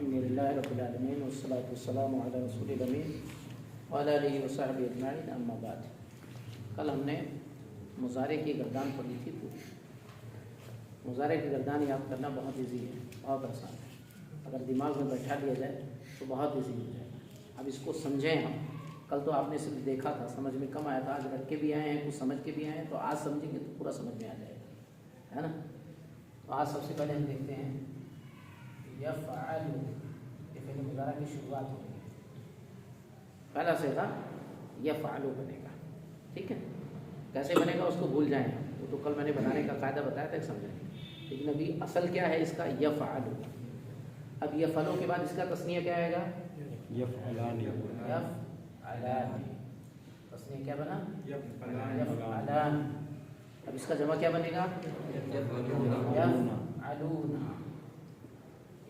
الحمدللہ رب العالمین والصلاة والسلام علی رسول الامین وعلی آلہ وصحبہ اجمعین، اما بعد۔ کل ہم نے مضارع کی گردان پڑھی تھی پوری۔ مضارع کی گردان یاد کرنا بہت ایزی ہے، بہت آسان ہے، اگر دماغ میں بیٹھا لیا جائے تو بہت ایزی ہو جائے گا۔ اب اس کو سمجھیں ہم۔ کل تو آپ نے صرف دیکھا تھا، سمجھ میں کم آیا تھا، آج رکھ کے بھی آئے ہیں، کچھ سمجھ کے بھی آئے ہیں، تو آج سمجھیں گے تو پورا سمجھ میں آ جائے گا، ہے نا؟ تو آج سب سے پہلے ہم دیکھتے ہیں یفعل، یہ فعل مضارع کی شروعات ہو گئی۔ پہلا صیغہ یفعل بنے گا، ٹھیک ہے؟ کیسے بنے گا اس کو بھول جائیں، وہ تو کل میں نے بنانے کا قاعدہ بتایا تھا، ایک سمجھیں، لیکن ابھی اصل کیا ہے اس کا؟ یفعل۔ اب یفعلوں کے بعد اس کا تثنیہ کیا آئے گا؟ یفعلان۔ یفعلان، تثنیہ کیا بنا؟ یفعلان۔ اب اس کا جمع کیا بنے گا؟ یفعلون،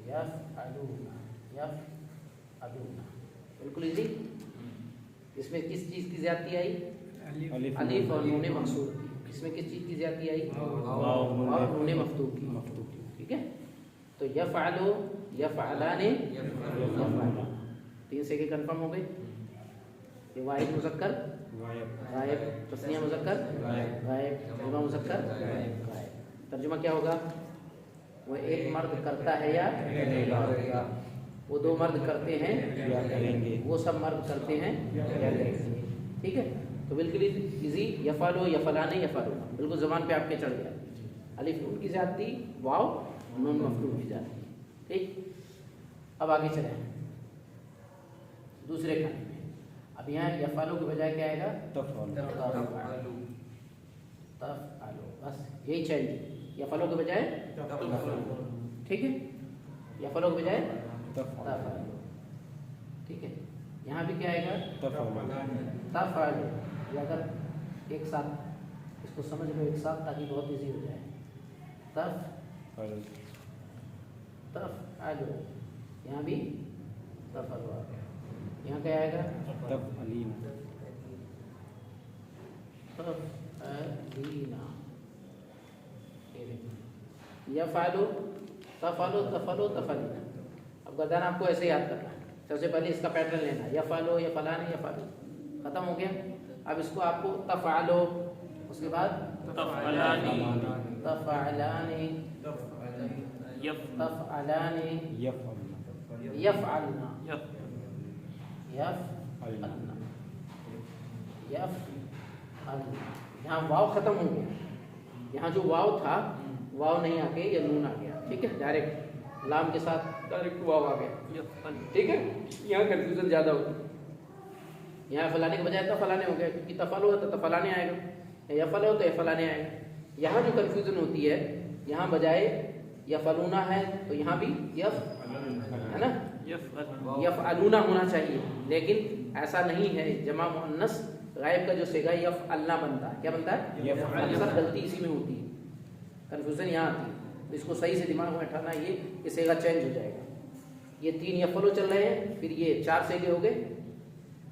یفعلون، یفعلون۔ بالکل ایزی۔ اس میں کس چیز کی زیادتی آئی؟ الف اور نون مقصور کی۔ اس میں کس چیز کی زیادتی آئی؟ اور نون مفتوح کی، ٹھیک ہے؟ تو یفعلو، یفعلان، یفعلان، تین سے کنفرم ہو گئی۔ یہ واحد مذکر غائب، تثنیہ مذکر غائب، جمع مذکر غائب۔ ترجمہ کیا ہوگا؟ وہ ایک مرد کرتا ہے یا کرے گا، وہ دو مرد کرتے ہیں یا کریں گے، وہ سب مرد کرتے ہیں یا کریں گے، ٹھیک ہے؟ تو بالکل ایزی، یفعلو، یفعلان، یفعلون، بالکل زبان پہ آپ کے چڑھ گیا۔ الف نون کی زیادتی، واو نون مفتوح کی زیادتی، ٹھیک؟ اب آگے چلیں دوسرے کھانے میں۔ اب یہاں یفعلو کے بجائے کیا آئے گا؟ تفعلو، تفعلو، بس یہی چینج۔ یفعلو کے بجائے تفعلو، ٹھیک ہے؟ یفعلو کے بجائے تفعلو، ٹھیک ہے؟ یہاں بھی کیا آئے گا؟ تفعلو۔ یہ اگر ایک ساتھ اس کو سمجھ لو ایک ساتھ، تاکہ بہت ایزی ہو جائے۔ تفعلو، یہاں بھی تفعلو آ گیا۔ یہاں کیا آئے گا؟ تفعلین، تفعلین۔ یفعلو، تفعلو، تفعلو، تفعلین۔ اب گردان آپ کو ایسے یاد کرنا ہے۔ سب سے پہلے اس کا پیٹرن لینا، یفعلو، یفعلان، یفعلو، ختم ہو گیا۔ اب اس کو آپ کو تفعلو، اس کے بعد تفعلانی، تفعلانی، تفعلانی، یفعلنا، یفعلنا، یفعلنا۔ یہاں واو ختم ہو گیا، یہاں جو واو تھا واو نہیں آ کے یہ نون آ گیا، ٹھیک ہے؟ ڈائریکٹ لام کے ساتھ ڈائریکٹ واو آ گیا، ٹھیک ہے؟ یہاں کنفیوژن زیادہ ہوتی ہے۔ یہاں فلانے کے بجائے تفعلانے ہو گیا، کیونکہ تفعلو ہے تو تفعلانے آئے گا، یفعل ہو تو یفعلانے آئے گا۔ یہاں جو کنفیوژن ہوتی ہے، یہاں بجائے یفعلونا ہے تو یہاں بھی ہے نا، یفعلونا ہونا چاہیے، لیکن ایسا نہیں ہے۔ جمع مؤنث غائب کا جو صیغہ یفعلنا بنتا ہے، کیا بنتا ہے؟ اکثر غلطی اسی میں ہوتی ہے، کنفیوژن یہاں آتی ہے۔ اس کو صحیح سے دماغ میں بٹھانا، یہ صیغہ چینج ہو جائے گا۔ یہ تین یفعلو چل رہے ہیں، پھر یہ چار صیغے ہو گئے،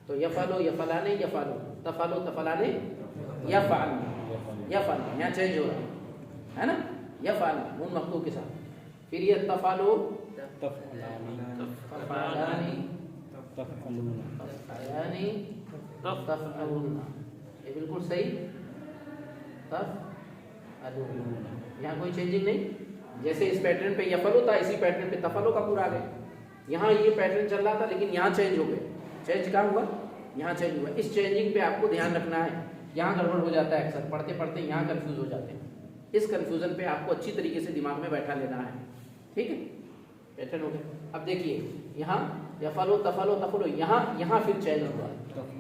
تو یفعلو، یفعلانے، یفعلو، تفعلو، تفعلانے، یفعلنا، یفعلنا، یہاں چینج ہو رہا ہے نا، یفعلنا نون مفتوح کے ساتھ۔ پھر یہ تفعلو، تفعلانی، تفعلانی، تفعلون، تفعلانی، تفعلون، یہ بالکل صحیح، تفعلون، یہاں کوئی چینجنگ نہیں۔ جیسے اس پیٹرن پہ یفعلو تھا، اسی پیٹرن پہ تفعلو کا پورا آ گیا۔ یہاں یہ پیٹرن چل رہا تھا، لیکن یہاں چینج ہو گئے۔ چینج کہاں ہوا؟ یہاں چینج ہوا۔ اس چینجنگ پہ آپ کو دھیان رکھنا ہے، یہاں گڑبڑ ہو جاتا ہے، اکثر پڑھتے پڑھتے یہاں کنفیوز ہو جاتے ہیں۔ اس کنفیوژن پہ آپ کو اچھی طریقے سے دماغ میں بیٹھا لینا ہے، ٹھیک ہے؟ پیٹرن ہو گیا۔ اب دیکھیے یہاں یفعلو، تفعلو، تفعلو، یہاں پھر چینج ہوا،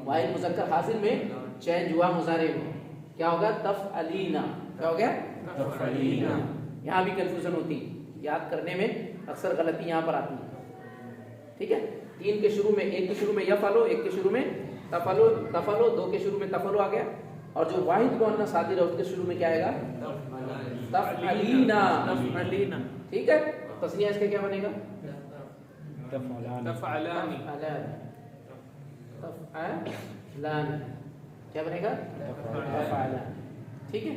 واحد مذکر حاصل میں چینج ہوا، مضارع میں کیا ہوگا؟ تفعلینا، کیا ہو گیا؟ تفعلینا۔ یہاں بھی کنفیوژن ہوتی ہے، یاد کرنے میں اکثر غلطی یہاں پر آتی ہے، ٹھیک ہے؟ تین کے شروع میں، ایک کے شروع میں یفعلو، ایک کے شروع میں تفعلو، تفعلو، دو کے شروع میں تفعلو آ گیا، اور جو واحد مؤنث صادر ہے اس کے شروع میں کیا آئے گا؟ تفعلینا، تفعلینا، ٹھیک ہے؟ تثنیہ اس کا کیا بنے گا؟ تفعلان، تفعلان، تفعلان، کیا بنے گا؟ تفعلان، ٹھیک ہے؟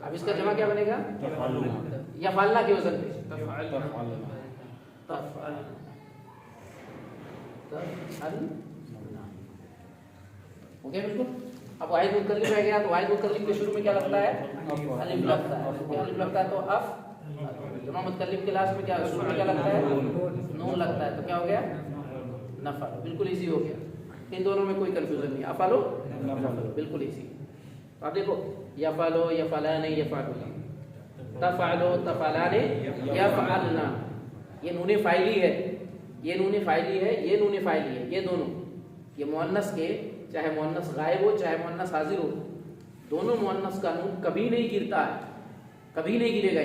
اب اس کا جمع کیا بنے گا؟ تفعلون، یفعلنا کے وزن پہ، تفعلنا، تفعلنا، यफ़अलना। ओके बिल्कुल। अब वाहिद मुतकल्लिम रह गया, तो वाहिद मुतकल्लिम के शुरू में क्या लगता है? अलिफ लगता है। क्या अलिफ लगता है? तो अफ। जमा मुतकल्लिम के लास्ट में क्या शुरू में क्या लगता है? नून लगता है। तो क्या हो गया? नफल। बिल्कुल इजी हो गया, इन दोनों में कोई कंफ्यूजन नहीं। अफलो बिल्कुल इजी। तो आप देखो यफलो यफलाने यफालुना, तफअलो तफअलाने यफअलना। ये नून फाइली है, ये नून फाइली है, ये नून फाइली है। ये दोनों, ये मुअन्नस के, चाहे मुअन्नस गायब हो चाहे मुअन्नस हाजिर हो, दोनों मुअन्नस का नून कभी नहीं गिरता है, कभी नहीं गिरेगा।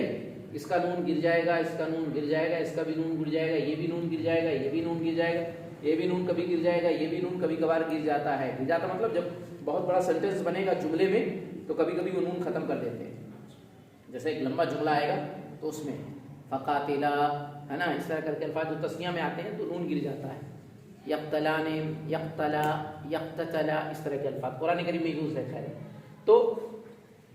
इसका नून गिर जाएगा, इसका नून गिर जाएगा, इसका भी नून गिर जाएगा, ये भी नून गिर जाएगा, ये भी नून गिर जाएगा, ये भी नून कभी गिर जाएगा, ये भी नून कभी कभार गिर जाता है। गिर जाता मतलब जब बहुत बड़ा सेंटेंस बनेगा जुमले में, तो कभी कभी वो नून खत्म कर देते हैं। जैसे एक लंबा जुमला आएगा तो उसमें फ़क़ातिला, है ना, इस तरह करके अल्फाज जो तस्निया में आते हैं तो नून गिर जाता है। यक़्तलाने, यक़्तला, यक़्ततला, इस तरह के अल्फाज कुरान करीम में यूज़ है। खैर, तो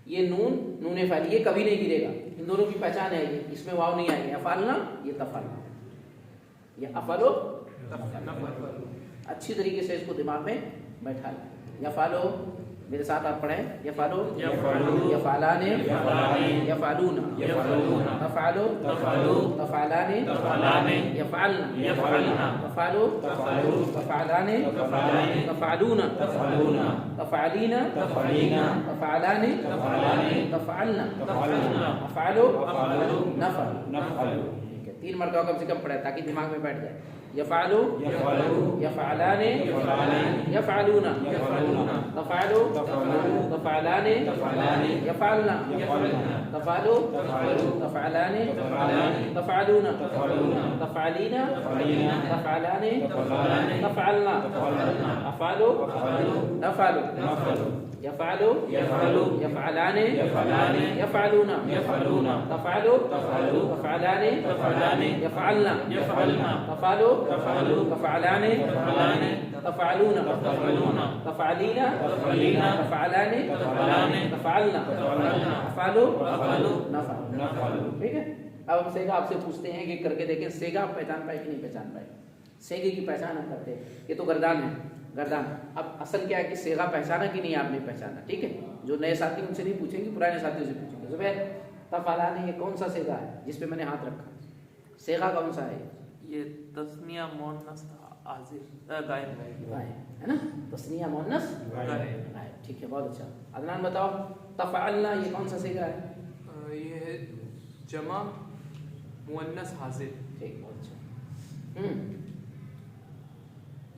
ये नून, नून फाइल, ये कभी नहीं गिरेगा। इन दोनों की पहचान है, ये इसमें वाव नहीं आएगी। अफ़अलना, ये तफ़अलना, ये अफ़अलो। अच्छी तरीके से इसको दिमाग में बैठा लें। यफ़अलो, मेरे साथ आप पढ़ें। यफ़अलो यफ़अलाने यफ़अलूना, तफ़अलो तफ़अलाने यफ़अलना, तफ़अलो तफ़अलाने तफ़अलूना, तफ़अलीना तफ़अलाने तफ़अलना, अफ़अलो नफ़अल। ठीक है, 3 मरतबा कम से कम पढ़े ताकि दिमाग में बैठ जाए। यफ़अलो यफ़अलाने यफ़अलूना, तफ़अलो तफ़अलाने यफ़अलना, तफ़अलो तफ़अलाने तफ़अलूना, तफ़अलीना तफ़अलाने तफ़अलना, अफ़अलो नफ़अल, यफ़अलो यफ़अलाने यफ़अलूना, तफ़अलो तफ़अलाने यफ़अलना, तफ़अलो तफ़अलाने तफ़अलूना, तफ़अलीना तफ़अलाने तफ़अलना, अफ़अलो नफ़अल। ठीक है। अब हम सेगा आपसे पूछते हैं कि करके देखें, सेगा आप पहचान पाए कि नहीं पहचान पाए? सेगे की पहचान हम करते हैं। ये तो गर्दान है, गर्दान। अब असल क्या है कि सेगा पहचाना कि नहीं आपने पहचाना। ठीक है, जो नए साथी उनसे नहीं पूछेंगे, पुराने साथियों से पूछेंगे। ज़ुबैर, तफ़अलाने ये कौन सा सेगा है जिस पे मैंने हाथ रखा? सेगा कौन सा है? ये तस्निया मुअन्नस हाजिर गायब है ना, तस्निया मुअन्नस गायब। ठीक है, बहुत अच्छा। अदनान बताओ, तफ़अलना ये कौन सा सेगा है? ये है जमा मुअन्नस हाजिर। ठीक, बहुत अच्छा।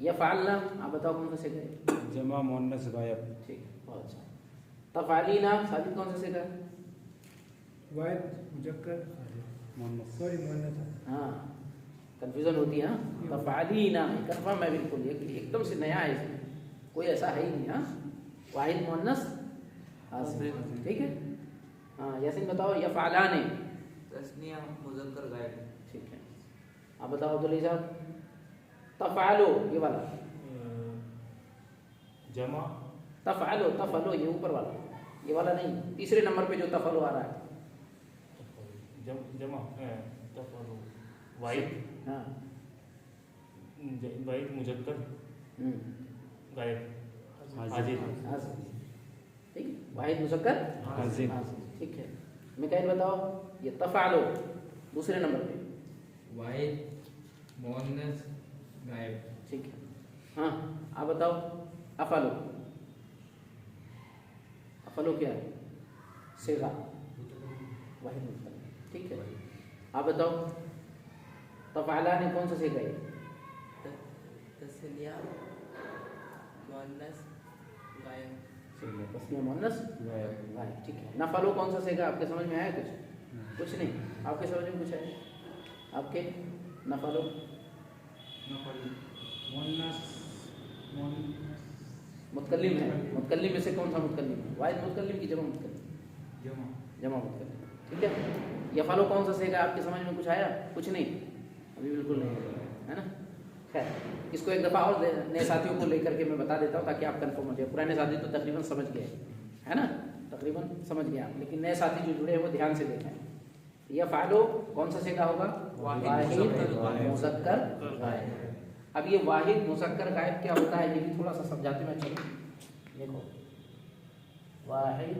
यफ़अलना आप बताओ कौन सा सेगा है? जमा मुअन्नस गायब। ठीक, बहुत अच्छा। तफ़अलीना साजिद कौन सा सेगा है? वाहिद मुज़क्कर मुअन्नस। सॉरी मुअन्नस। हाँ, कंफ्यूजन होती है। तफ़अलीना कंफर्म है बिल्कुल, ये एकदम से नया है, इसमें कोई ऐसा है ही नहीं। हाँ, वाहिद मुअन्नस हाजिर। ठीक है। हाँ, यासीन बताओ, यफ़अलाने तस्निया मुज़क्कर गायब। ठीक है, आप बताओ अब्दुल साहब। तफ़अलो ये वाला, जमा तफ़अलो, तफ़अलो ये ऊपर वाला, ये वाला नहीं, तीसरे नंबर पे जो तफ़अलो आ रहा है। जमा तफ़अलो वाहिद, हाँ, वाहिद मुज़क्कर गायब हाजिर। हाजिर। ठीक है, वाहिद मुज़क्कर हाजिर। ठीक है। मिकाइल बताओ, ये तफ़अलो दूसरे नंबर पे, वाहिद मुअन्नस गायब। ठीक है। हाँ, आप बताओ अफ़अलो, अफ़अलो क्या है? सेगा, वाहिद मुज़क्कर। ठीक है, आप बताओ तफ़अलाने कौन सा सेगा है? तस्निया मुअन्नस गायब। तस्निया मुअन्नस गायब। ठीक है। नफ़अलो कौन सा सेगा? आपके समझ में आया कुछ? कुछ नहीं, आपके समझ में कुछ है? आपके नफ़अलो मुतकल्लिम है, मुतकल्लिम में से कौन सा मुतकल्लिम है? वाहिद मुतकल्लिम की जमा मुतकल्लिम? जमा मुतकल्लिम। ठीक है। यफ़अलो कौन सा सेगा? आपके समझ में कुछ आया? कुछ नहीं, अभी बिल्कुल नहीं, है ना। खैर, इसको एक दफ़ा और नए साथियों को लेकर के मैं बता देता हूँ ताकि आप कन्फर्म हो जाए। पुराने साथी तो तकरीबन समझ गए, है ना, तकरीबन समझ गए आप, लेकिन नए साथी जो जुड़े हैं वो ध्यान से देखें। यफ़अलो कौन सा सेगा होगा? वाहिद मुज़क्कर गायब। अब ये वाहिद मुज़क्कर गायब क्या होता है ये भी थोड़ा सा समझाते मैं चलूँ। देखो वाहिद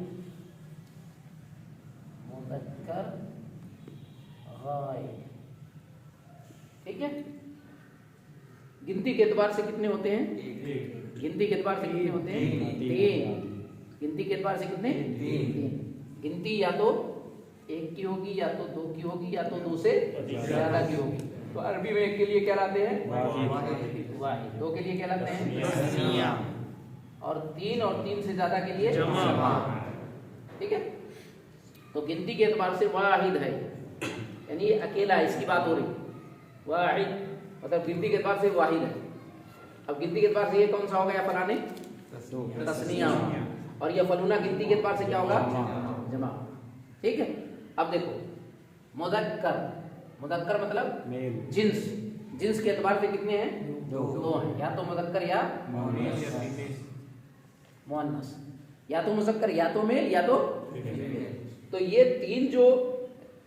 मुज़क्कर गायब, ठीक है। गिनती के एतबार से कितने होते हैं? गिनती के एतबार से कितने होते हैं? 3। गिनती के एतबार से कितने? 3। गिनती या तो 1 की होगी, या तो 2 की होगी, या तो 2 से ज्यादा की होगी। तो अरबी में 1 के लिए क्या लाते हैं? वाहिद। 2 के लिए क्या लाते हैं? तस्निया। और 3 और 3 से ज्यादा के लिए जमा, ठीक है। तो गिनती के एतबार से वाहिद है, यानी ये अकेला है, इसकी बात हो रही। वाहिद मतलब गिनती के एतबार से वाहिद है। अब गिनती के एतबार से ये कौन सा हो गया? फलाने तस्निया, और ये फलूना गिनती के एतबार से क्या होगा? जमा, ठीक है। अब देखो मुज़क्कर, मुज़क्कर मतलब मेल, जिन्स, जिन्स के एतबार से कितने हैं? 2 हैं, या तो मुज़क्कर या मुअन्नस, या तो मुज़क्कर या तो मेल या तो फीमेल। तो ये 3 जो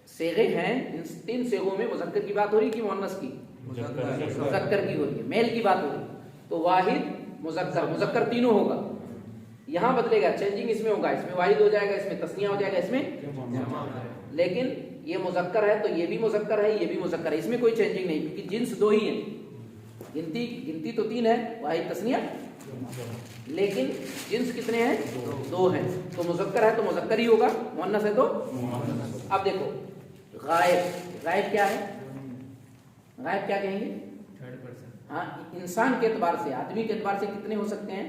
सेगे हैं, इन 3 सेगों में मुज़क्कर की बात हो रही कि मुअन्नस की? मुज़क्कर की हो रही है, मेल की बात हो रही है। तो वाहिद मुज़क्कर, मुज़क्कर तीनों होगा। यहाँ बदलेगा, चेंजिंग इसमें होगा, इसमें वाहिद हो जाएगा, इसमें तस्निया हो जाएगा, इसमें। लेकिन ये मुज़क्कर है तो ये भी मुज़क्कर है, ये भी मुज़क्कर है, इसमें कोई चेंजिंग नहीं, क्योंकि जिन्स 2 ही है। गिनती तो 3 है, वाहिद तस्निया, लेकिन जिन्स कितने हैं? 2 हैं। तो मुज़क्कर है तो मुज़क्कर ही होगा, मुअन्नस है तो। अब देखो गायब, गायब क्या है? गायब क्या कहेंगे? Third person. हाँ, इंसान के एतबार से, आदमी के एतबार से कितने हो सकते हैं?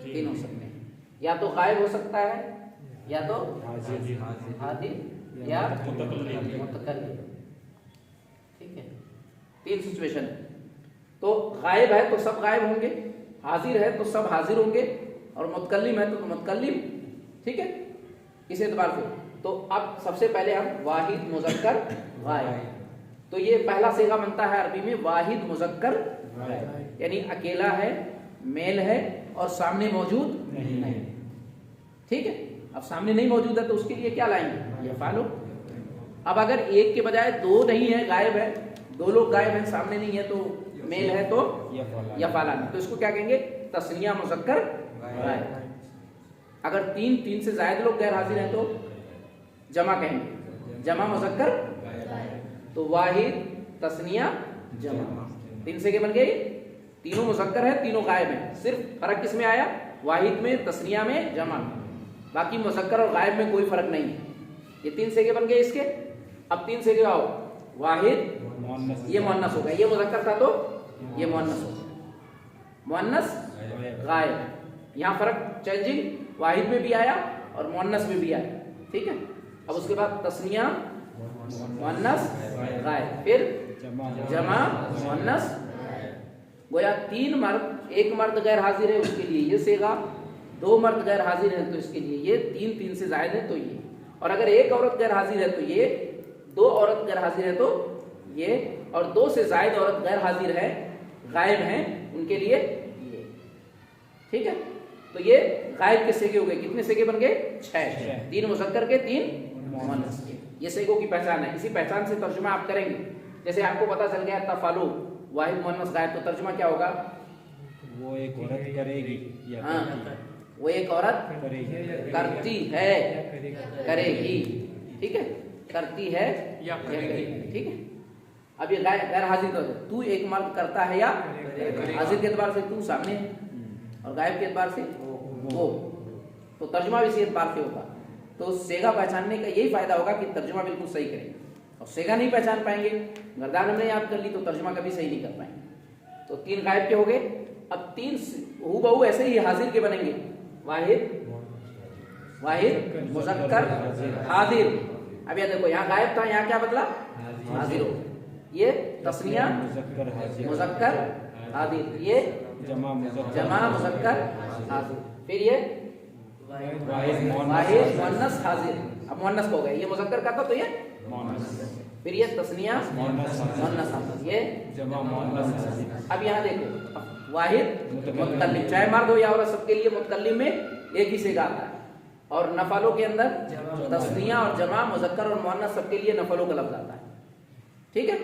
3 हो सकते हैं। या तो गायब हो सकता है, या तो हाजिर, या मुतकल्लिम, ठीक है। 3 सिचुएशन है। तो गायब है तो सब गायब होंगे, हाजिर है तो सब हाजिर होंगे, और मुतकल्लिम है तो मुतकल्लिम, ठीक है, इस एतबार से। तो अब सबसे पहले हम वाहिद मुज़क्कर गायब, तो ये पहला सेगा बनता है अरबी में वाहिद मुज़क्कर गायब, यानी अकेला है, मेल है, और सामने मौजूद नहीं, ठीक है। अब सामने नहीं मौजूद है तो उसके लिए क्या लाएंगे? ये फालो। अब अगर 1 के बजाय 2 नहीं है, गायब है, 2 लोग गायब हैं, सामने नहीं है, तो मेल है तो या फाला नहीं, तो इसको क्या कहेंगे? तस्निया मुज़क्कर गायब। अगर 3 से ज्यादा लोग गैर हाजिर हैं तो जमा कहेंगे, जमा मुज़क्कर, तो वाहिद तस्निया जमा। 3 से क्या बन गए? तीनों मुज़क्कर है, तीनों गायब हैं, सिर्फ फर्क किस में आया? वाहिद में, तस्निया में, जमा में। बाकी मुज़क्कर और गायब में कोई फर्क नहीं है। ये 3 से क्या बन गए इसके। अब 3 से क्या आओ? वाहिद, ये मुअन्नस हो गया, ये मुज़क्कर था तो ये मुअन्नस हो गया, मुअन्नस गायब। यहाँ फर्क चेंजिंग वाहिद में भी आया और मुअन्नस में भी आया, ठीक है। अब उसके बाद तस्निया मुअन्नस गायब, फिर जमा मुअन्नस। गोया 3 मर्द, 1 मर्द गैर हाजिर है उसके लिए ये सेगा, 2 मर्द गैर हाजिर है तो इसके लिए ये, 3 से जायद है तो ये, और अगर 1 औरत गैर हाजिर है तो ये, 2 औरत गैर हाजिर है तो ये, और 2 से जायद औरत गैर हाजिर है, गायब हैं, उनके लिए ये, ठीक है। तो ये गायब के सेगे हो गए, कितने सेगे बन गए? 6। 3 मुज़क्कर के, 3 मुअन्नस के। ये सेगों की पहचान है। इसी पहचान से तर्जुमा आप करेंगे। जैसे आपको पता चल गया तफालु वाहिद मुअन्नस गायब, तो तर्जुमा क्या होगा? वो एक औरत करेगी या हाँ, वो एक औरत करती है, करेगी, ठीक है, करती है या करेगी, ठीक है। अब ये गैर हाजिर का, तू एक मर्द करता है या हाजिर के एतबार से तू सामने है, और गायब के एतबार से वो, तो तर्जुमा भी इसी एतबार से होगा। तो सेगा पहचानने का यही फायदा होगा कि तर्जुमा बिल्कुल सही करें, और सेगा नहीं पहचान पाएंगे, गर्दान हमने याद कर ली तो तर्जुमा कभी सही नहीं कर पाएंगे। तो 3 गायब के हो गए। अब 3 हूबहू ऐसे ही हाजिर के बनेंगे, वाहिद, वाहिद मुज़क्कर हाजिर। अब ये देखो यहाँ गायब था, यहाँ क्या बदला? हाजिर हो। ये तस्निया मुज़क्कर हाजिर, ये जमा मुज़क्कर हाजिर, फिर ये वाहिद मुअन्नस हाजिर। अब मुअन्नस हो गया, ये मुज़क्कर का था तो ये मुअन्नस, फिर ये तस्निया मुअन्नस हाजिर, ये जमा मुअन्नस। अब यहाँ देखो वाहिद मुतकल्लिम, चाहे मर्द हो या औरत, सबके लिए मुतकल्लिम में एक ही सेगा आता है, और नफलों के अंदर तस्निया और जमा, मुज़क्कर और मुअन्नस सबके लिए नफलों का लफ्ज़ आता है, ठीक है।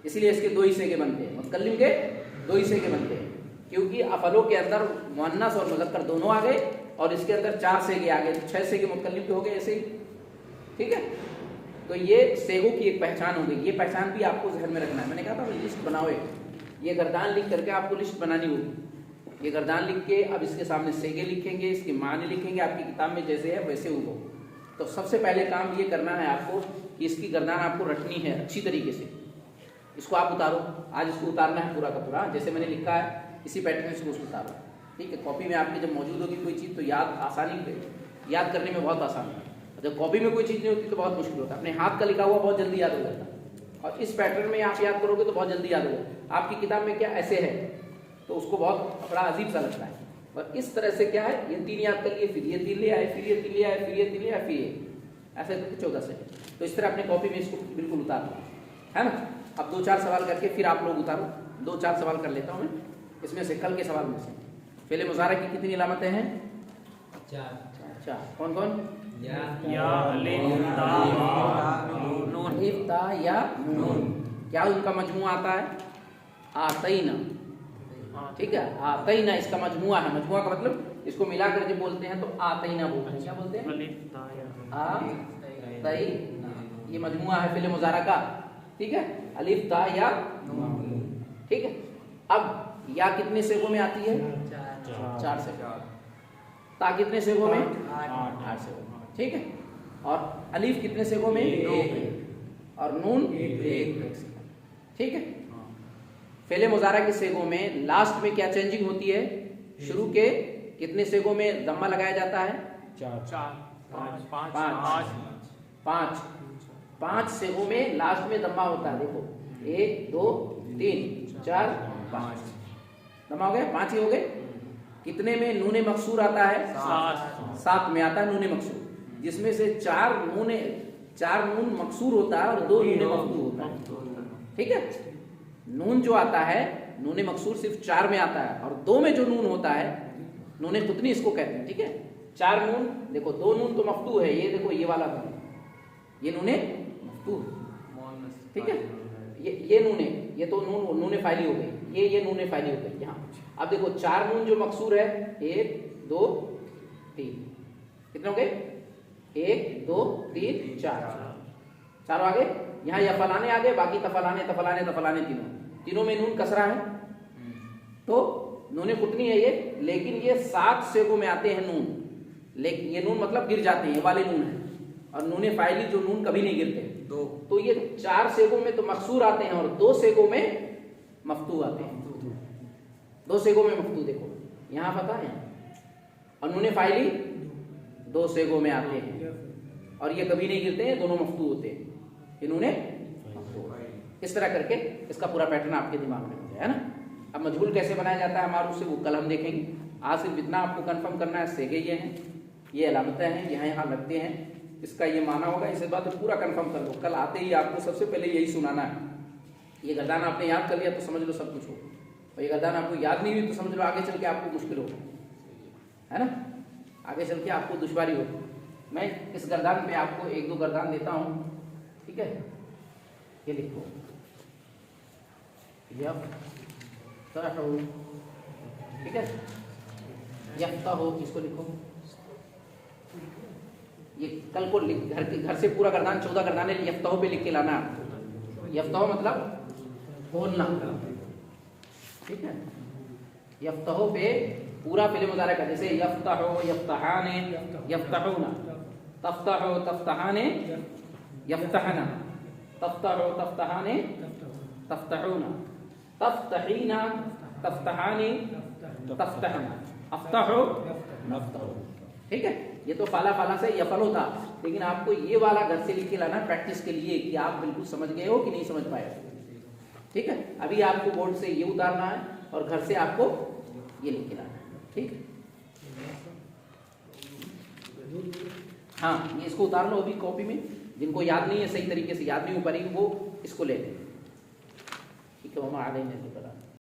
इसलिए इसके 2 ही सेगे बनते हैं, मुतकल्लिम के दो ही सेगे बनते हैं, क्योंकि अफलों के अंदर मुअन्नस और मुज़क्कर दोनों आ गए और इसके अंदर 4 सेगे आ गए, तो 6 सेगे मुतकल्लिम के हो गए ऐसे ही। ठीक है, तो ये सेगों की एक पहचान हो गई। ये पहचान भी आपको जहन में रखना है। मैंने कहा था लिस्ट बनाओ, ये गर्दान लिख करके आपको लिस्ट बनानी होगी। ये गर्दान लिख के अब इसके सामने सेगे लिखेंगे, इसके माने लिखेंगे, आपकी किताब में जैसे है वैसे हो। तो सबसे पहले काम ये करना है आपको कि इसकी गर्दान आपको रटनी है अच्छी तरीके से। इसको आप उतारो, आज इसको उतारना है पूरा का पूरा, जैसे मैंने लिखा है इसी पैटर्न से उसको उतारो। ठीक है, कॉपी में आपकी जब मौजूद होगी कोई चीज़ तो याद करने में बहुत आसान है। जब कॉपी में कोई चीज़ नहीं होती तो बहुत मुश्किल होता है। अपने हाथ का लिखा हुआ बहुत जल्दी याद हो जाता है, और इस पैटर्न में आप याद करोगे तो बहुत जल्दी याद होगा। आपकी किताब में क्या ऐसे है तो उसको बहुत बड़ा अजीब सा लगता है, और इस तरह से क्या है, ये 3 याद कर लिए, फिर ये 3 ले आए, फिर ये 3 ले आए, फिर ये 3 ले आए, फिर ये, ऐसे करके 14 से। तो इस तरह अपने कॉपी में इसको बिल्कुल उतार दो, है ना। अब 2-4 सवाल करके फिर आप लोग उतारो। 2-4 सवाल कर लेता हूँ मैं इसमें से, कल के सवाल में से। फेले मुज़ारा की कितनी अलामतें हैं? 4। कौन कौन? या अलिफ ता नून। अलिफ ता या नून। क्या उनका मजमुआ आता है? आतैना। ठीक है, आतैना इसका मजमुआ है। मजमुआ का मतलब इसको मिलाकर जब बोलते हैं तो आतैना बोलते हैं। क्या बोलते हैं? अलिफ ता या आतैना, ये मजमुआ है फेले मुज़ारा का। ठीक है, अलिफ ता या नून। ठीक है, अब या कितने सेगों में आती है? 4 से। ता कितने सेगों में? 8 सेगों में। ठीक है, और अलीफ कितने सेगों में? 2। और नून 1। ठीक है, फेले मुज़ारा के सेगों में लास्ट में क्या चेंजिंग होती है? शुरू के कितने सेगों में दम्मा लगाया जाता है? 4 5 5 सेगों में लास्ट में दम्मा होता है। देखो 1 2 3 4 5 दम्मा हो गए, 5 ही हो गए। कितने में नूने मकसूर आता है? 7 में आता है नूने मकसूर, जिसमें से 4 नून मकसूर होता है और 2 नूने मफतूह होता है। ठीक है, नून जो आता है नूने मकसूर सिर्फ 4 में आता है, और 2 में जो नून होता है नूने कुतनी इसको कहते हैं। ठीक है, 4 नून, देखो 2 नून तो मफतूह है, ये देखो ये वाला नून, ये नूने मफतूह। ठीक है, ये नूने, ये तो नूने फाइली हो गई, ये नूने फाइली हो गई यहाँ। अब देखो 4 नून जो मकसूर है 1 2 3, कितने हो गए? 1 2 3 4 आ गए। यहाँ यफलाने आ गए, बाकी तफलाने तीनों में नून कसरा है, तो नूने कुतनी है ये, लेकिन ये 7 सेगों में आते हैं नून। लेकिन ये नून मतलब गिर जाते हैं, ये वाले नून है, और नूने फाइली जो नून कभी नहीं गिरते। तो ये 4 सेगों में तो मकसूर आते हैं और 2 सेगों में मफ्तूह आते हैं। 2 सेगों में मफ्तूह देखो यहाँ पता है, और नूने फाइली 2 सेगों में आते हैं, और ये कभी नहीं गिरते हैं, दोनों मफ्तूह होते हैं। इन्होंने इस तरह करके इसका पूरा पैटर्न आपके दिमाग में हो गया है ना। अब मजहूल कैसे बनाया जाता है मारूफ से, वो कल हम देखेंगे। आज सिर्फ इतना आपको कंफर्म करना है, सेगे ये हैं, ये अलामतें हैं, यहाँ लगते हैं, इसका ये माना होगा। इस बात को पूरा कंफर्म कर लो, कल आते ही आपको सबसे पहले यही सुनाना है। ये गर्दान आपने याद कर लिया तो समझ लो सब कुछ हो, और ये गर्दान आपको याद नहीं हुई तो समझ लो आगे चल के आपको मुश्किल हो, है ना, आगे चल के आपको दुश्वारी हो। मैं इस गर्दान पे आपको 1-2 गर्दान देता हूँ, ठीक है। ये लिखो यफ्तहु, ठीक है, यफ्तहु इसको लिखो। ये कल को घर से पूरा गर्दान 14 गर्दान यफ्तहु पे लिख के लाना आपको। यफ्तहु मतलब खोलना, ठीक है। यफ्तहु पे पूरा फिल मुज़ारा का, जैसे यफ्तहु यफ्तहाने यफ्तहुना, तफ्तहु तफ्तहाने यफ्तहना, तफ्तहु तफ्तहाने तफ्तहुना, तफ्तहीना तफ्तहाने तफ्तहना, अफ्तहु नफ्तहु। ठीक है, ये तो फाला फाला से यफल होता, लेकिन आपको ये वाला घर से लिख के लाना प्रैक्टिस के लिए कि आप बिल्कुल समझ गए हो कि नहीं समझ पाए। ठीक है, अभी आपको बोर्ड से ये उतारना है और घर से आपको ये लिख के लाना है, ठीक है। हाँ, ये इसको उतार लो अभी कॉपी में, जिनको याद नहीं है, सही तरीके से याद नहीं हो पाएगी वो इसको ले लें, ठीक है।